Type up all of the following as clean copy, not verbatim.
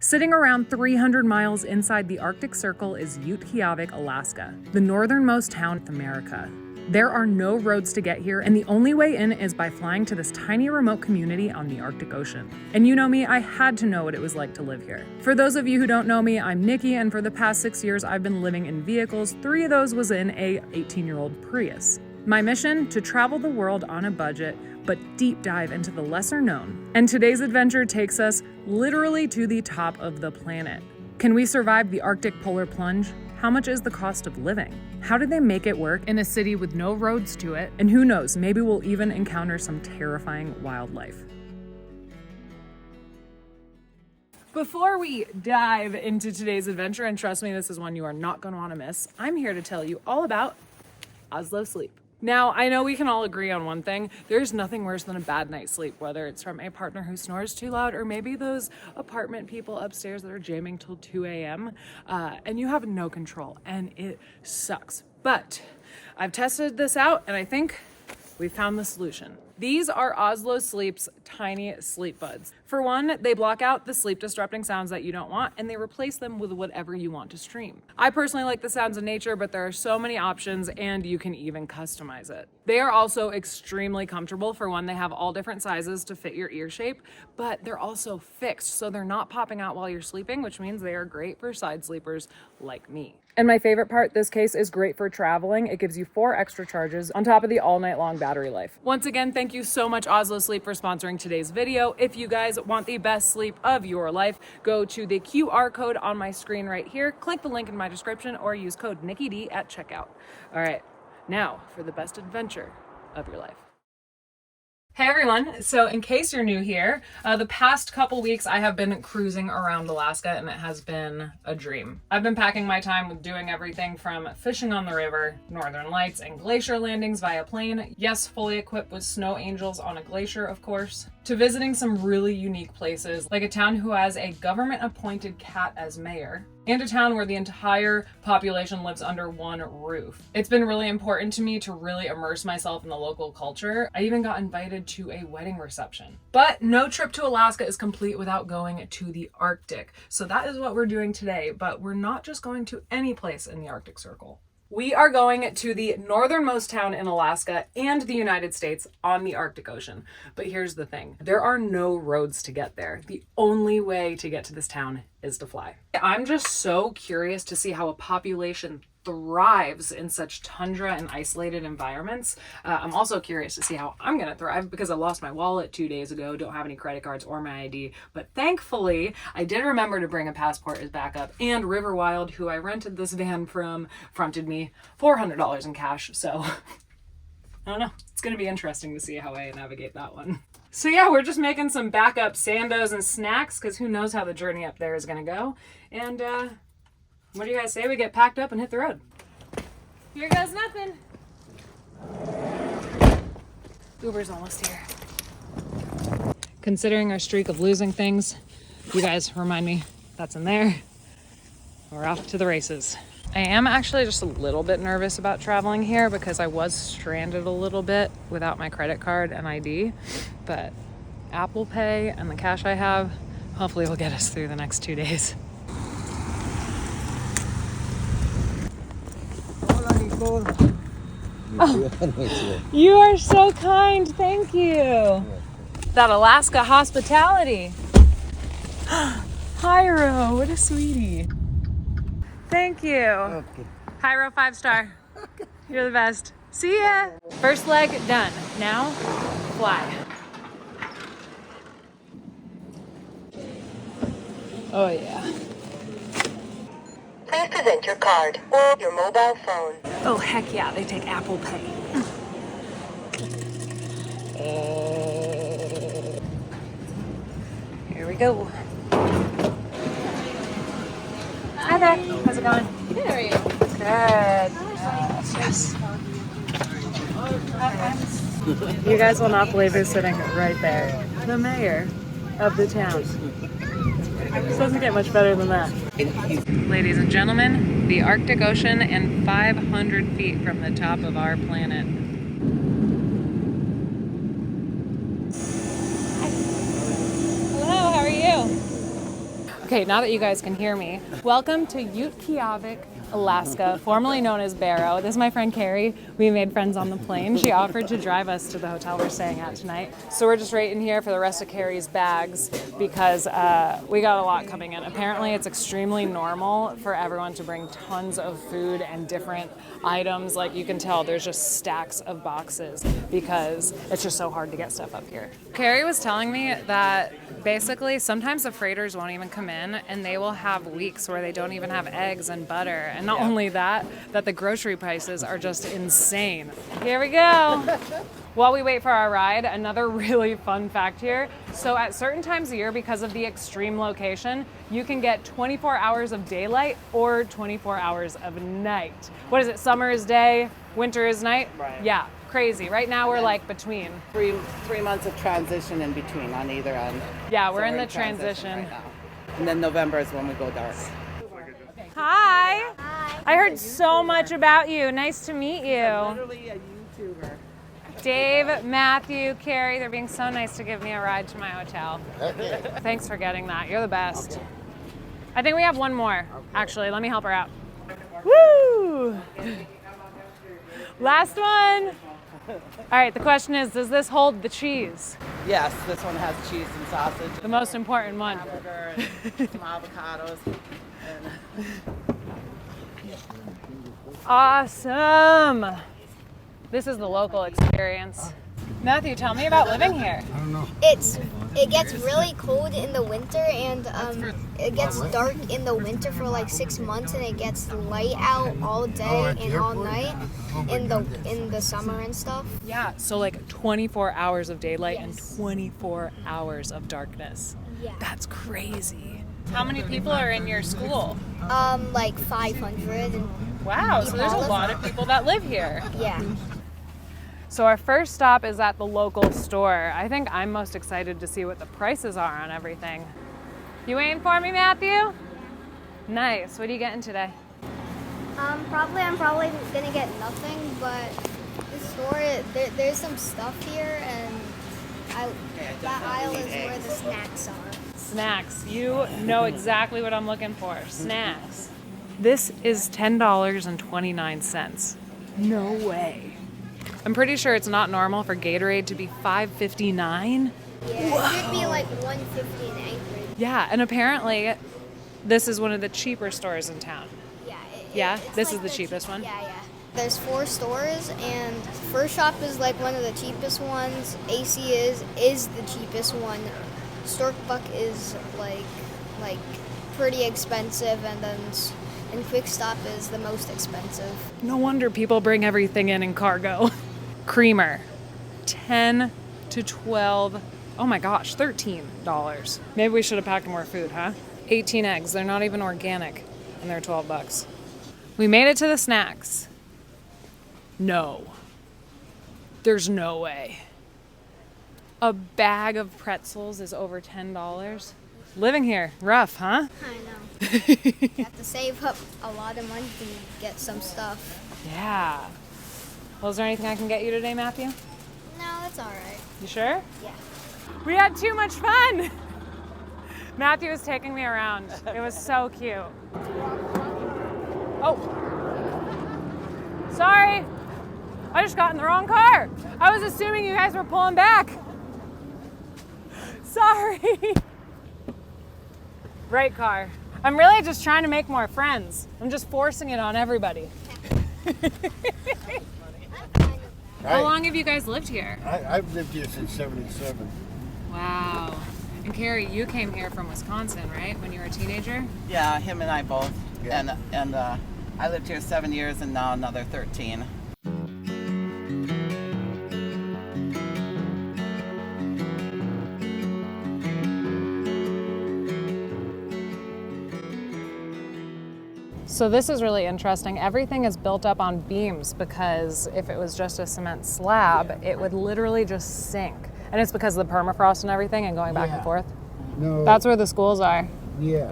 Sitting around 300 miles inside the Arctic Circle is Utqiagvik, Alaska, the northernmost town in America. There are no roads to get here, and the only way in is by flying to this tiny remote community on the Arctic Ocean. And you know me, I had to know what it was like to live here. For those of you who don't know me, I'm Nikki, and for the past 6 years I've been living in vehicles. 3 of those was in a 18-year-old Prius. My mission? To travel the world on a budget, but deep dive into the lesser known. And today's adventure takes us literally to the top of the planet. Can we survive the Arctic polar plunge? How much is the cost of living? How did they make it work in a city with no roads to it? And who knows, maybe we'll even encounter some terrifying wildlife. Before we dive into today's adventure, and trust me, this is one you are not going to want to miss, I'm here to tell you all about Oslo sleep. Now, I know we can all agree on one thing. There's nothing worse than a bad night's sleep, whether it's from a partner who snores too loud or maybe those apartment people upstairs that are jamming till 2 a.m. And you have no control, and it sucks. But I've tested this out, and I think we found the solution. These are Oslo Sleep's tiny sleep buds. For one, they block out the sleep disrupting sounds that you don't want, and they replace them with whatever you want to stream. I personally like the sounds of nature, but there are so many options, and you can even customize it. They are also extremely comfortable. For one, they have all different sizes to fit your ear shape, but they're also fixed, so they're not popping out while you're sleeping, which means they are great for side sleepers like me. And my favorite part, this case is great for traveling. It gives you 4 extra charges on top of the all night long battery life. Once again, thank you so much Oslo Sleep for sponsoring today's video. If you guys want the best sleep of your life, go to the QR code on my screen right here, click the link in my description, or use code NikkiD at checkout. All right, now for the best adventure of your life. Hey everyone, so in case you're new here, the past couple weeks I have been cruising around Alaska, and it has been a dream. I've been packing my time with doing everything from fishing on the river, northern lights, and glacier landings via plane, yes, fully equipped with snow angels on a glacier of course, to visiting some really unique places, like a town who has a government-appointed cat as mayor, and a town where the entire population lives under one roof. It's been really important to me to really immerse myself in the local culture. I even got invited to a wedding reception. But no trip to Alaska is complete without going to the Arctic. So that is what we're doing today, but we're not just going to any place in the Arctic Circle. We are going to the northernmost town in Alaska and the United States on the Arctic Ocean. But here's the thing, there are no roads to get there. The only way to get to this town is to fly. I'm just so curious to see how a population thrives in such tundra and isolated environments. I'm also curious to see how I'm gonna thrive because I lost my wallet 2 days ago, don't have any credit cards or my ID, but thankfully I did remember to bring a passport as backup, and Riverwild, who I rented this van from, fronted me $400 in cash, so I don't know, it's gonna be interesting to see how I navigate that one. So yeah, we're just making some backup sandos and snacks because who knows how the journey up there is gonna go, and what do you guys say we get packed up and hit the road? Here goes nothing. Uber's almost here. Considering our streak of losing things, you guys remind me that's in there. We're off to the races. I am actually just a little bit nervous about traveling here because I was stranded a little bit without my credit card and ID, but Apple Pay and the cash I have hopefully will get us through the next 2 days. Oh, you are so kind. Thank you. That Alaska hospitality. Hyro, what a sweetie. Thank you. Okay. Hyro 5-star. You're the best. See ya. First leg done. Now, fly. Oh yeah. Please present your card or your mobile phone. Oh, heck yeah, they take Apple Pay. Here we go. Hi there. How's it going? Good, how are you? Good. Yes. You guys will not believe who's sitting right there. The mayor of the town. This doesn't get much better than that. Ladies and gentlemen, the Arctic Ocean and 500 feet from the top of our planet. Hello, how are you? Okay, now that you guys can hear me, welcome to Utqiagvik, Alaska, formerly known as Barrow. This is my friend Carrie. We made friends on the plane. She offered to drive us to the hotel we're staying at tonight. So we're just right in here for the rest of Carrie's bags because we got a lot coming in. Apparently it's extremely normal for everyone to bring tons of food and different items. Like you can tell there's just stacks of boxes because it's just so hard to get stuff up here. Carrie was telling me that basically sometimes the freighters won't even come in and they will have weeks where they don't even have eggs and butter. And not only that the grocery prices are just insane. Here we go. While we wait for our ride, another really fun fact here. So at certain times of year, because of the extreme location, you can get 24 hours of daylight or 24 hours of night. What is it? Summer is day, winter is night? Right. Yeah, crazy. Right now we're like between. Three months of transition in between on either end. Yeah, So we're in the transition. right now. And then November is when we go dark. Hi. Hi. I heard so much about you. Nice to meet you. Literally a YouTuber. Dave, Matthew, Carrie, they're being so nice to give me a ride to my hotel. Okay. Thanks for getting that. You're the best. I think we have one more. Actually, let me help her out. Woo! Last one. All right, the question is, does this hold the cheese? Yes, this one has cheese and sausage. The most important one. Hamburger and some avocados. And Awesome. This is the local experience. Matthew, tell me about living here. It gets really cold in the winter and it gets dark in the winter for like 6 months and it gets light out all day and all night in the summer and stuff. Yeah, so like 24 hours of daylight and Yes. 24 hours of darkness. Yeah. That's crazy. How many people are in your school? Like 500 and Wow, so there's a lot of people that live here. yeah. So our first stop is at the local store. I think I'm most excited to see what the prices are on everything. You waiting for me, Matthew? Nice. What are you getting today? I'm probably gonna get nothing, but the store there's some stuff here and that aisle is where the snacks are. Snacks. You know exactly what I'm looking for. Snacks. This is $10.29. No way. I'm pretty sure it's not normal for Gatorade to be $5.59. Yeah, it should be like 150 in Anchorage. Yeah, and apparently this is one of the cheaper stores in town. Yeah. Yeah? It's This like is the cheapest one? Yeah. There's 4 stores, and First Shop is like one of the cheapest ones. AC is the cheapest one. Storkbuck is like pretty expensive, and then Quick Stop is the most expensive. No wonder people bring everything in cargo. Creamer, 10 to 12, oh my gosh, $13. Maybe we should have packed more food, huh? 18 eggs, they're not even organic, and they're $12. We made it to the snacks. No. There's no way. A bag of pretzels is over $10. Living here, rough, huh? I know. You have to save up a lot of money to get some stuff. Yeah. Well, is there anything I can get you today, Matthew? No, it's all right. You sure? Yeah. We had too much fun. Matthew was taking me around. It was so cute. Oh. Sorry. I just got in the wrong car. I was assuming you guys were pulling back. Sorry. Right car. I'm really just trying to make more friends. I'm just forcing it on everybody. How long have you guys lived here? I've lived here since '77. Wow. And Carrie, you came here from Wisconsin, right? When you were a teenager? yeah, him and I both. Yeah. And I lived here 7 years and now another 13. So this is really interesting. Everything is built up on beams because if it was just a cement slab, it would literally just sink. And it's because of the permafrost and everything and going back and Yeah. forth. No. That's where the schools are. Yeah.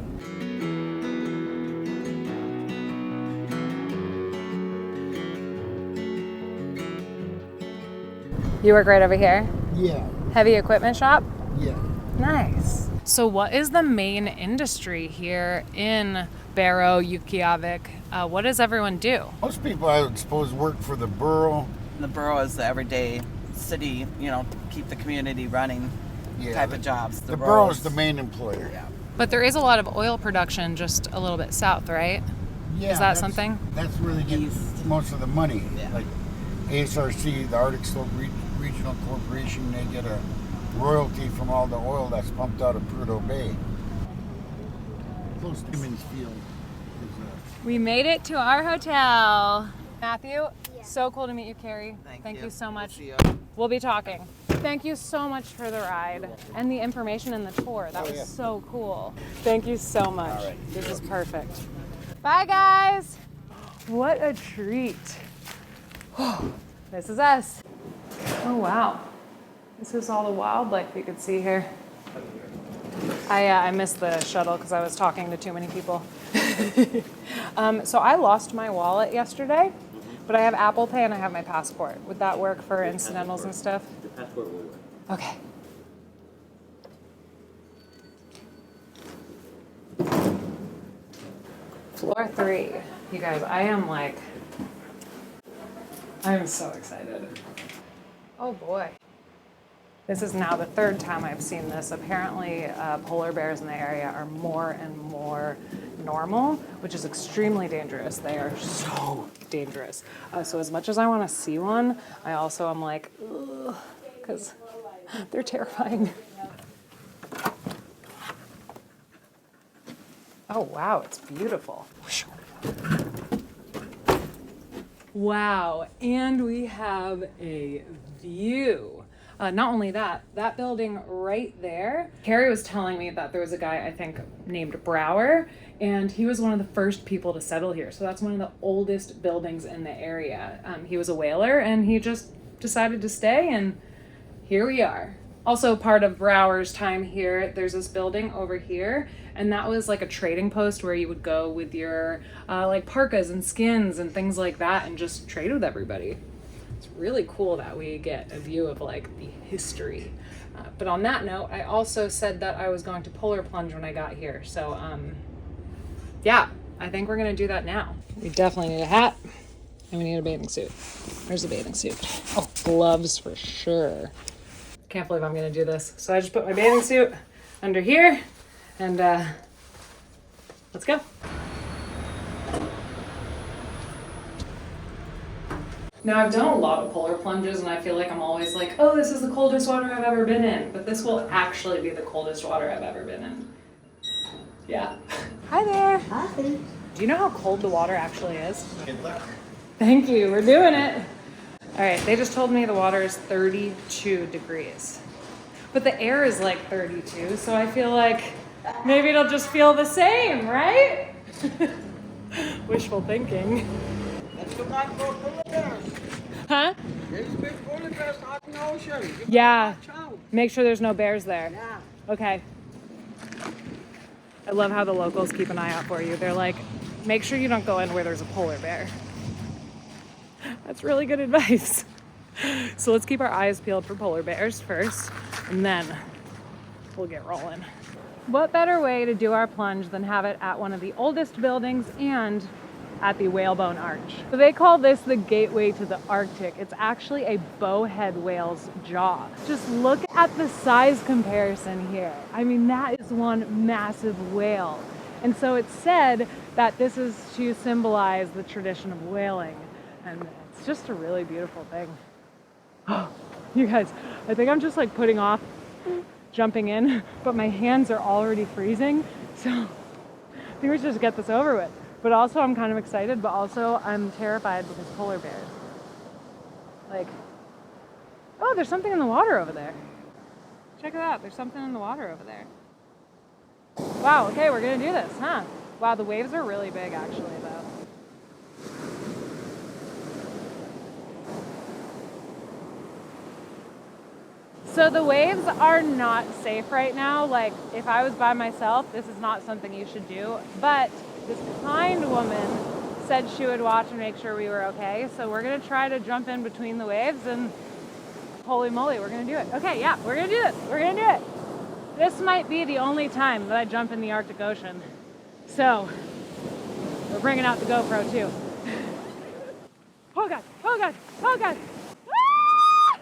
You work right over here? Yeah. Heavy equipment shop? Yeah. Nice. So what is the main industry here in Barrow, Utqiagvik? What does everyone do? Most people, I would suppose, work for the borough. The borough is the everyday city, keep the community running type of jobs. The borough is the main employer. Yeah. But there is a lot of oil production just a little bit south, right? Yeah, Is that something? That's where they get East. most of the money. Yeah. Like ASRC, the Arctic Slope Regional Corporation, they get a royalty from all the oil that's pumped out of Prudhoe Bay. Close to Timmins Field. We made it to our hotel. Matthew, so cool to meet you, Carrie. Thank you so much. See you. We'll be talking. Thank you so much for the ride and the information in the tour. That was so cool. Thank you so much. All right. This is perfect. Bye, guys. What a treat. This is us. Oh, wow. This is all the wildlife you could see here. I missed the shuttle because I was talking to too many people. So I lost my wallet yesterday, but I have Apple Pay and I have my passport. Would that work for incidentals and stuff? The passport will work. Okay. Floor 3. You guys, I am so excited. Oh boy. This is now the third time I've seen this. Apparently, polar bears in the area are more and more normal, which is extremely dangerous. They are so dangerous. So as much as I want to see one, I also am like, ugh, because they're terrifying. Oh wow, it's beautiful. Wow, and we have a view. Not only that, that building right there, Carrie was telling me that there was a guy, I think, named Brower, and he was one of the first people to settle here. So that's one of the oldest buildings in the area. He was a whaler, and he just decided to stay, and here we are. Also part of Brower's time here, there's this building over here, and that was like a trading post where you would go with your like parkas and skins and things like that and just trade with everybody. It's really cool that we get a view of like the history. But on that note, I also said that I was going to polar plunge when I got here. So yeah, I think we're gonna do that now. We definitely need a hat and we need a bathing suit. Where's the bathing suit? Oh, gloves for sure. Can't believe I'm gonna do this. So I just put my bathing suit under here and let's go. Now I've done a lot of polar plunges and I feel like I'm always like, oh, this is the coldest water I've ever been in. But this will actually be the coldest water I've ever been in. Yeah. Hi there. Hi. Do you know how cold the water actually is? Good luck. Thank you, we're doing it. All right, they just told me the water is 32 degrees. But the air is like 32, so I feel like maybe it'll just feel the same, right? Wishful thinking. Huh? Yeah. Make sure there's no bears there. Yeah. Okay. I love how the locals keep an eye out for you. They're like, make sure you don't go in where there's a polar bear. That's really good advice. So let's keep our eyes peeled for polar bears first, and then we'll get rolling. What better way to do our plunge than have it at one of the oldest buildings and at the whalebone arch. So they call this the gateway to the Arctic. It's actually a bowhead whale's jaw. Just look at the size comparison here. I mean, that is one massive whale. And so it's said that this is to symbolize the tradition of whaling. And it's just a really beautiful thing. Oh, you guys, I think I'm just like putting off jumping in, but my hands are already freezing. So I think we should just get this over with. But also I'm kind of excited, but also I'm terrified because polar bears. Like, oh, there's something in the water over there. Check it out, there's something in the water over there. Wow, okay, we're gonna do this, huh? Wow, the waves are really big actually though. So the waves are not safe right now. Like if I was by myself, this is not something you should do. But this kind woman said she would watch and make sure we were okay. So we're gonna try to jump in between the waves and holy moly, we're gonna do it. Okay, yeah, we're gonna do it. We're gonna do it. This might be the only time that I jump in the Arctic Ocean. So, we're bringing out the GoPro too. Oh God, oh God, oh God. Ah!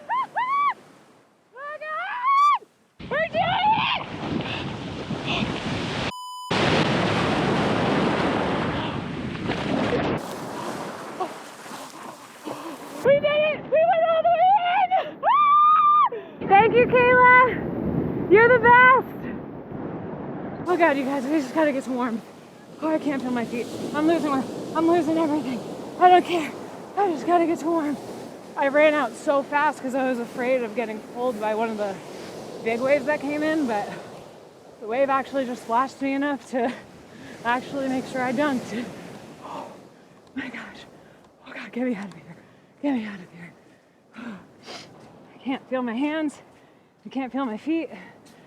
Oh God! We're doing it! We did it! We went all the way in! Ah! Thank you, Kayla! You're the best! Oh God, you guys, we just gotta get some warm. Oh, I can't feel my feet. I'm losing everything. I don't care. I just gotta get warm. I ran out so fast because I was afraid of getting pulled by one of the big waves that came in, but the wave actually just splashed me enough to actually make sure I dunked. Oh my gosh. Oh God, get me out of here. Get me out of here. I can't feel my hands. I can't feel my feet.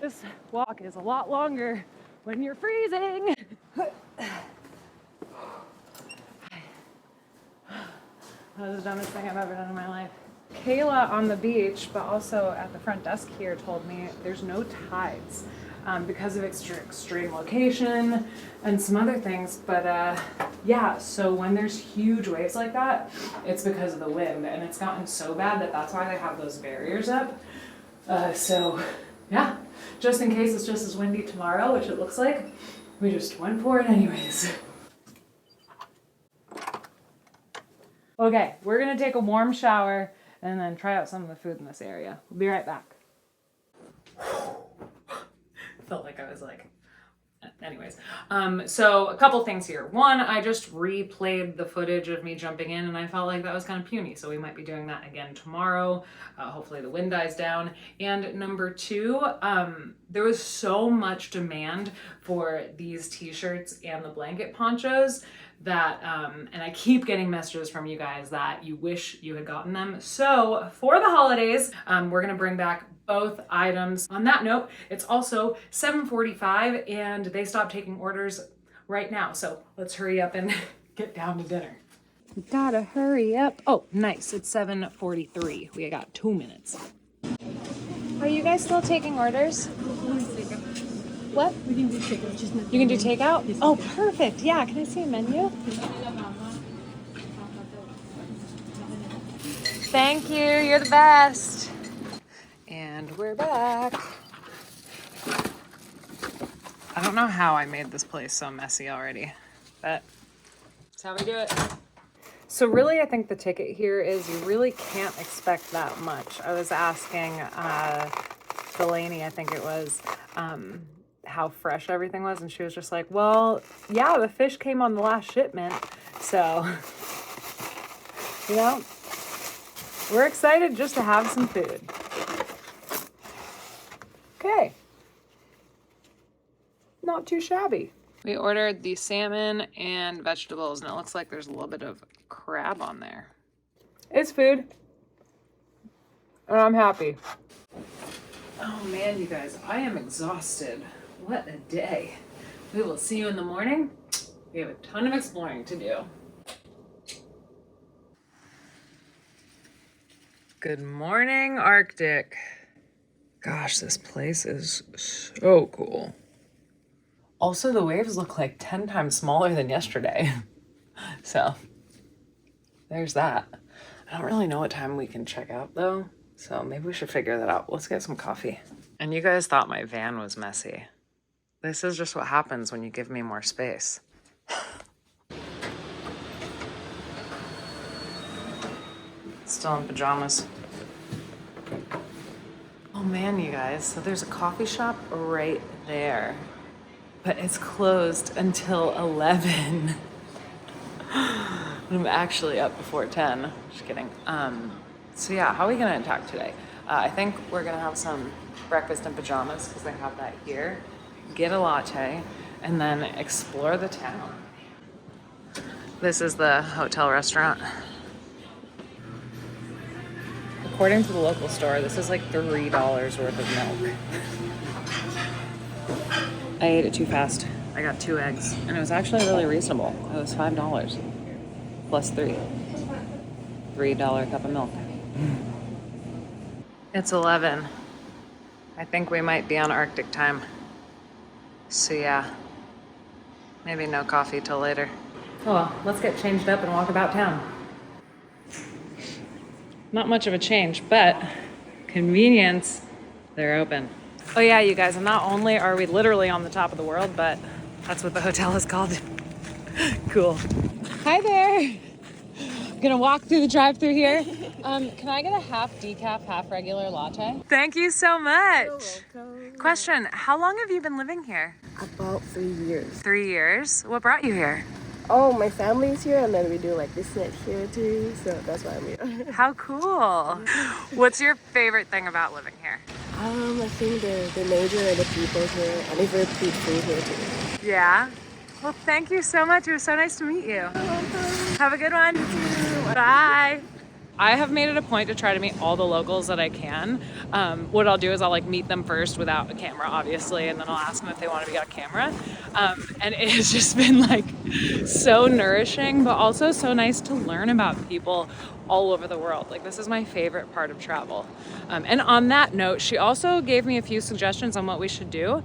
This walk is a lot longer when you're freezing. That was the dumbest thing I've ever done in my life. Kayla on the beach, but also at the front desk here, told me there's no tides because of extreme location and some other things. But yeah, so when there's huge waves like that, it's because of the wind, and it's gotten so bad that that's why they have those barriers up. So yeah, just in case it's just as windy tomorrow, which it looks like, we just went for it anyways. Okay, we're gonna take a warm shower and then try out some of the food in this area. We'll be right back. Felt like I was like, anyways. So a couple things here. One, I just replayed the footage of me jumping in and I felt like that was kind of puny. So we might be doing that again tomorrow. Hopefully the wind dies down. And number two, there was so much demand for these t-shirts and the blanket ponchos that, and I keep getting messages from you guys that you wish you had gotten them. So for the holidays, we're gonna bring back both items. On that note, it's also 7:45 and they stopped taking orders right now. So let's hurry up and get down to dinner. Gotta hurry up. Oh, nice. It's 7:43. We got 2 minutes. Are you guys still taking orders? What? We can do takeout. Just not You can do takeout? Yes. Oh, perfect. Yeah, can I see a menu? Thank you. You're the best. And we're back. I don't know how I made this place so messy already, but that's how we do it. So really, I think the ticket here is you really can't expect that much. I was asking Delaney, I think it was, how fresh everything was, and she was just like, well, yeah, the fish came on the last shipment, so, you know, we're excited just to have some food. Okay. Not too shabby. We ordered the salmon and vegetables, and it looks like there's a little bit of crab on there. It's food, and I'm happy. Oh man, you guys, I am exhausted. What a day. We will see you in the morning. We have a ton of exploring to do. Good morning, Arctic. Gosh, this place is so cool. Also, the waves look like 10 times smaller than yesterday. So, there's that. I don't really know what time we can check out though, so maybe we should figure that out. Let's get some coffee. And you guys thought my van was messy. This is just what happens when you give me more space. Still in pajamas. Oh man, you guys, so there's a coffee shop right there, but it's closed until 11. I'm actually up before 10, just kidding. So yeah, how are we gonna attack today? I think we're gonna have some breakfast in pajamas because they have that here. Get a latte and then explore the town. This is the hotel restaurant. According to the local store, this is like $3 worth of milk. I ate it too fast. I got 2 eggs and it was actually really reasonable. It was $5 plus 3. $3 cup of milk. It's 11 I think we might be on Arctic time. So yeah, maybe no coffee till later. Oh well, let's get changed up and walk about town. Not much of a change, but convenience, they're open. Oh yeah, you guys, and not only are we literally on the top of the world, but that's what the hotel is called. Cool. Hi there. I'm gonna walk through the drive-thru here. Can I get a half decaf, half regular latte? Thank you so much. You're welcome. Question, how long have you been living here? About 3 years. 3 years? What brought you here? Oh, my family's here, and then we do like business here too, so that's why I'm here. How cool. What's your favorite thing about living here? I think the nature and the people here, and if it's good food here too. Yeah? Well, thank you so much. It was so nice to meet you. Have a good one. Bye. I have made it a point to try to meet all the locals that I can. What I'll do is I'll like meet them first without a camera, obviously, and then I'll ask them if they want to be on camera. And it has just been like so nourishing, but also so nice to learn about people all over the world. Like this is my favorite part of travel. And on that note, she also gave me a few suggestions on what we should do.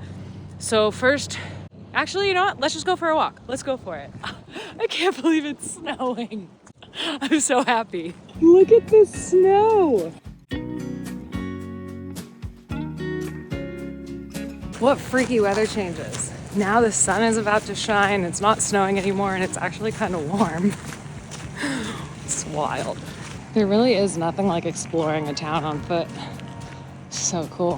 So first, actually, you know what? Let's just go for a walk. Let's go for it. I can't believe it's snowing. I'm so happy. Look at this snow. What freaky weather changes. Now the sun is about to shine. It's not snowing anymore and it's actually kind of warm. It's wild. There really is nothing like exploring a town on foot. So cool.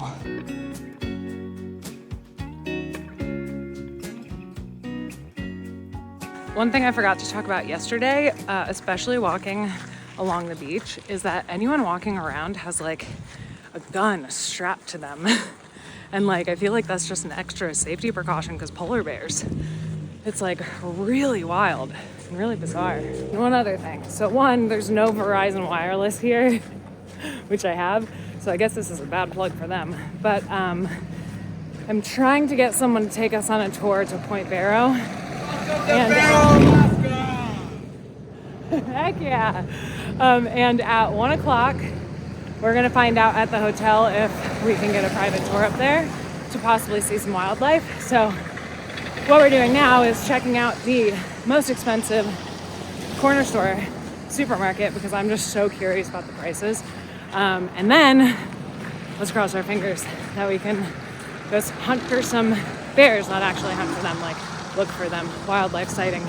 One thing I forgot to talk about yesterday, especially walking along the beach, is that anyone walking around has like a gun strapped to them. And like, I feel like that's just an extra safety precaution because polar bears. It's like really wild and really bizarre. And one other thing. So one, there's no Verizon wireless here, which I have. So I guess this is a bad plug for them. But I'm trying to get someone to take us on a tour to Point Barrow. And heck yeah. And at 1 o'clock, we're gonna find out at the hotel if we can get a private tour up there to possibly see some wildlife. So what we're doing now is checking out the most expensive corner store supermarket because I'm just so curious about the prices. And then let's cross our fingers that we can just hunt for some bears, not actually hunt for them, like look for them, wildlife sighting.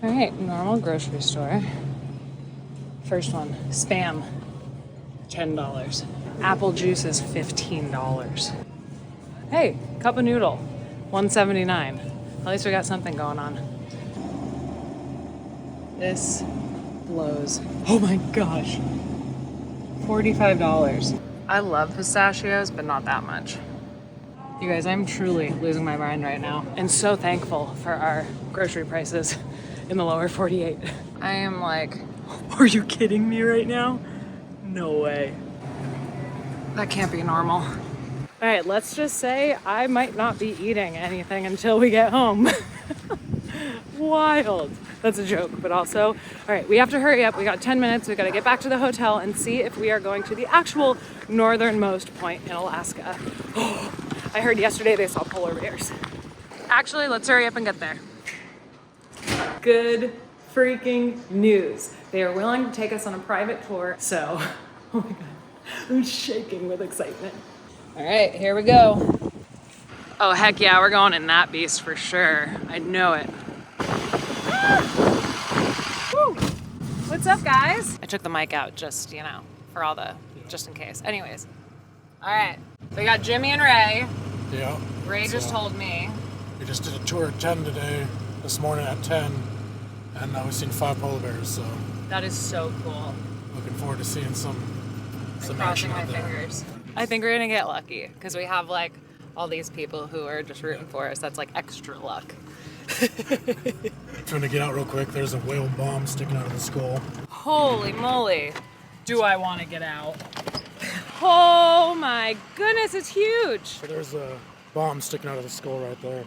All right, normal grocery store. First one, Spam, $10. Apple juice is $15. Hey, cup of noodle, $1.79. At least we got something going on. This blows. Oh my gosh, $45. I love pistachios, but not that much. You guys, I'm truly losing my mind right now and so thankful for our grocery prices in the lower 48. I am like, are you kidding me right now? No way. That can't be normal. All right, let's just say I might not be eating anything until we get home. Wild. That's a joke, but also, all right, we have to hurry up. We got 10 minutes. We got to get back to the hotel and see if we are going to the actual northernmost point in Alaska. I heard yesterday they saw polar bears. Actually, let's hurry up and get there. Good freaking news. They are willing to take us on a private tour. So, oh my God, I'm shaking with excitement. All right, here we go. Oh, heck yeah, we're going in that beast for sure. I know it. Woo. What's up, guys? I took the mic out just, you know, for all the, just in case. Anyways, all right, we got Jimmy and Ray. Yeah. Ray just told me. We just did a tour at 10 today, this morning at 10, and we've seen 5 polar bears, so. That is so cool. Looking forward to seeing some Crossing action my out there. fingers. I think we're gonna get lucky because we have like all these people who are just rooting for us. That's like extra luck. Trying to get out real quick. There's a whale bomb sticking out of the skull. Holy moly. Do I want to get out? Oh my goodness, it's huge. So there's a bomb sticking out of the skull right there.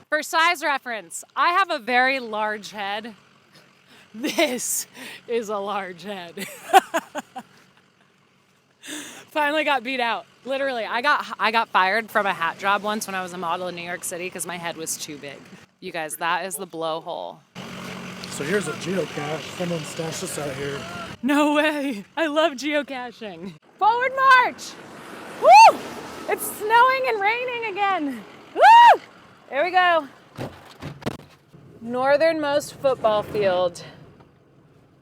For size reference, I have a very large head. This is a large head. Finally got beat out. Literally, I got fired from a hat job once when I was a model in New York City because my head was too big. You guys, that is the blowhole. So here's a geocache. Someone stashed this out here. No way. I love geocaching. Forward march. Woo! It's snowing and raining again. Woo! There we go. Northernmost football field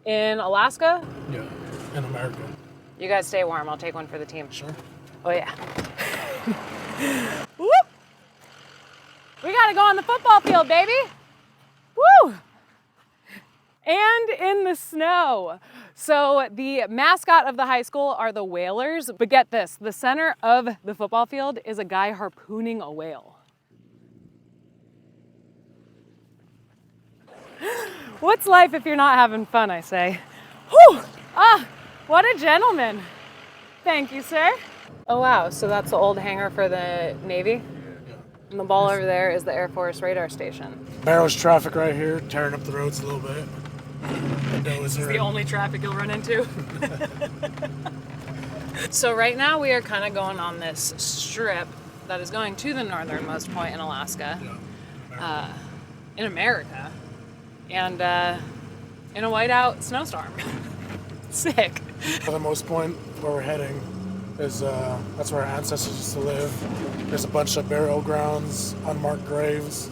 in Alaska. Yeah, in America. You guys stay warm. I'll take one for the team. Sure. Oh, yeah. Whoop! We got to go on the football field, baby. Woo! And in the snow. So the mascot of the high school are the whalers. But get this, the center of the football field is a guy harpooning a whale. What's life if you're not having fun, I say. Whew! Ah, what a gentleman. Thank you, sir. Oh, wow. So that's the old hangar for the Navy? And the ball over there is the Air Force radar station. Barrow's traffic right here, tearing up the roads a little bit. This is the only traffic you'll run into. So right now we are kind of going on this strip that is going to the northernmost point in Alaska, in America, and in a whiteout snowstorm. Sick. The most point where we're heading is that's where our ancestors used to live. There's a bunch of burial grounds, unmarked graves.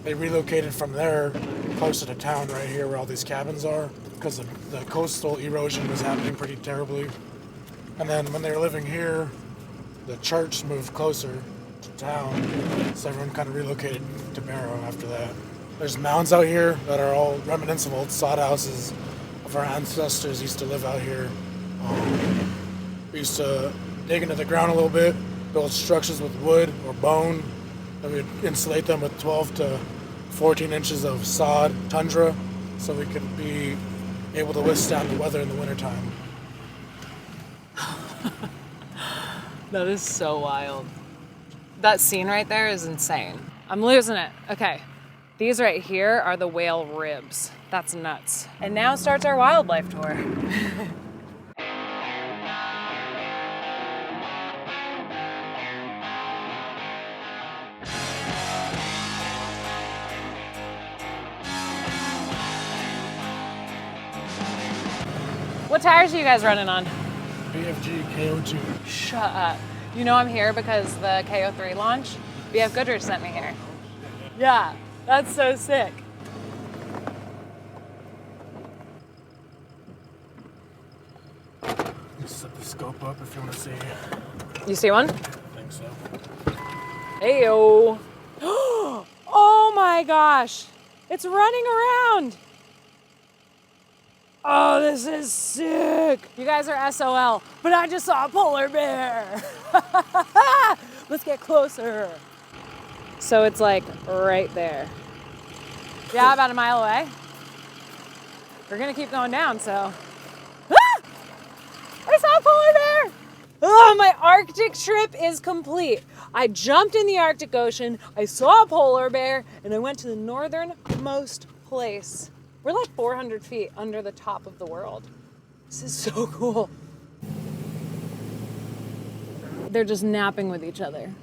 They relocated from there closer to town right here where all these cabins are because the coastal erosion was happening pretty terribly. And then when they were living here, the church moved closer to town, so everyone kind of relocated to Barrow after that. There's mounds out here that are all remnants of old sod houses of our ancestors used to live out here. We used to dig into the ground a little bit, build structures with wood or bone, and we'd insulate them with 12 to 14 inches of sod tundra so we could be able to withstand the weather in the wintertime. That is so wild. That scene right there is insane. I'm losing it. Okay. These right here are the whale ribs. That's nuts. And now starts our wildlife tour. What tires are you guys running on? BFG KO2. Shut up. You know I'm here because the KO3 launch? BF Goodrich sent me here. Yeah, that's so sick. Just set the scope up if you want to see. You see one? I think so. Heyo. Oh my gosh. It's running around. Oh, this is sick. You guys are SOL, but I just saw a polar bear. Let's get closer. So it's like right there. Yeah, about a mile away. We're gonna keep going down, so. Ah! I saw a polar bear. Oh, my Arctic trip is complete. I jumped in the Arctic Ocean, I saw a polar bear, and I went to the northernmost place. We're like 400 feet under the top of the world. This is so cool. They're just napping with each other.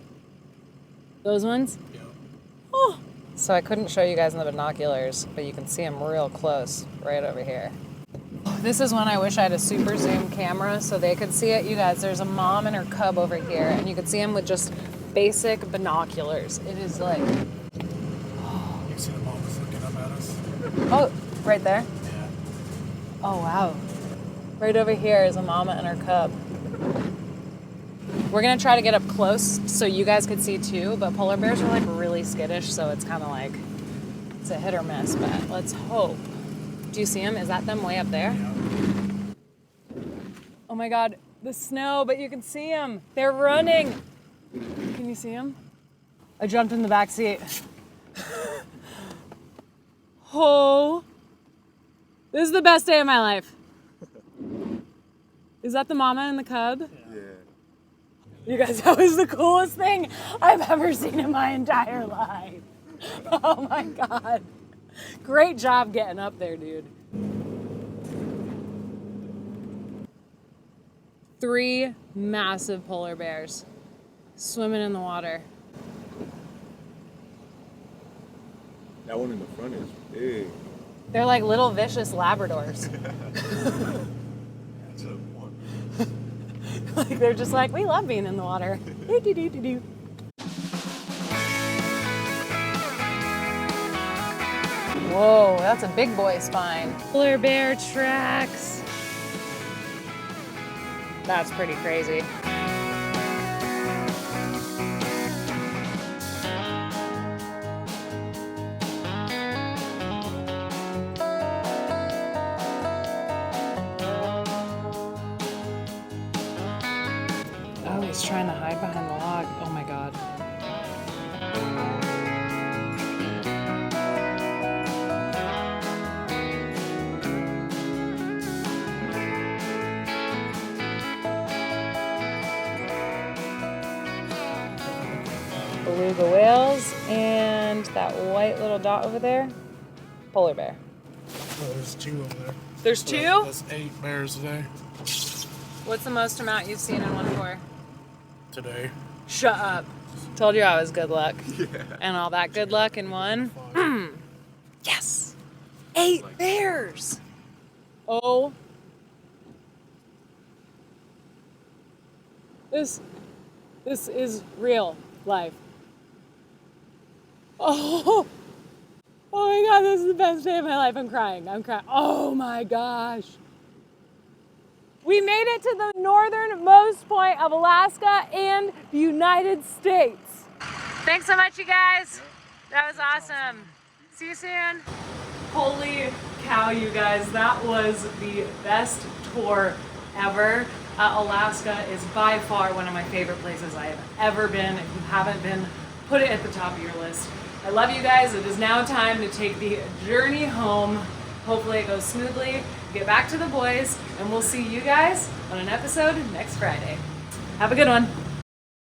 Those ones? Yeah. Oh. So I couldn't show you guys in the binoculars, but you can see them real close right over here. This is when I wish I had a super zoom camera so they could see it. You guys, there's a mom and her cub over here, and you can see them with just basic binoculars. It is like... You can see the mom's looking up at us. Oh, right there? Yeah. Oh, wow. Right over here is a mama and her cub. We're gonna try to get up close so you guys could see too, but polar bears are like really skittish, so it's kind of like, it's a hit or miss, but let's hope. Do you see them? Is that them way up there? Yeah. Oh my God, the snow, but you can see them. They're running. Can you see them? I jumped in the back seat. Oh, this is the best day of my life. Is that the mama and the cub? Yeah. You guys, that was the coolest thing I've ever seen in my entire life. Oh my God. Great job getting up there, dude. 3 massive polar bears swimming in the water. That one in the front is big. They're like little vicious Labradors. That's a one. Like they're just like, we love being in the water. Do-do-do-do-do. Whoa, that's a big boy spine. Polar bear tracks. That's pretty crazy. Oh, he's trying to hide behind the log. Oh my God. Beluga whales, and that white little dot over there, polar bear. Oh, there's 2 over there. There's 2? That's 8 bears today. What's the most amount you've seen in one pour? Today. Shut up. Told you I was good luck. Yeah. And all that good luck in one. Yes. 8 bears. Oh. This is real life. Oh. Oh my God, this is the best day of my life. I'm crying. Oh my gosh. We made it to the northernmost point of Alaska and the United States. Thanks so much, you guys. That was awesome. See you soon. Holy cow, you guys. That was the best tour ever. Alaska is by far one of my favorite places I have ever been. If you haven't been, put it at the top of your list. I love you guys. It is now time to take the journey home. Hopefully it goes smoothly. Get back to the boys, and we'll see you guys on an episode next Friday. Have a good one.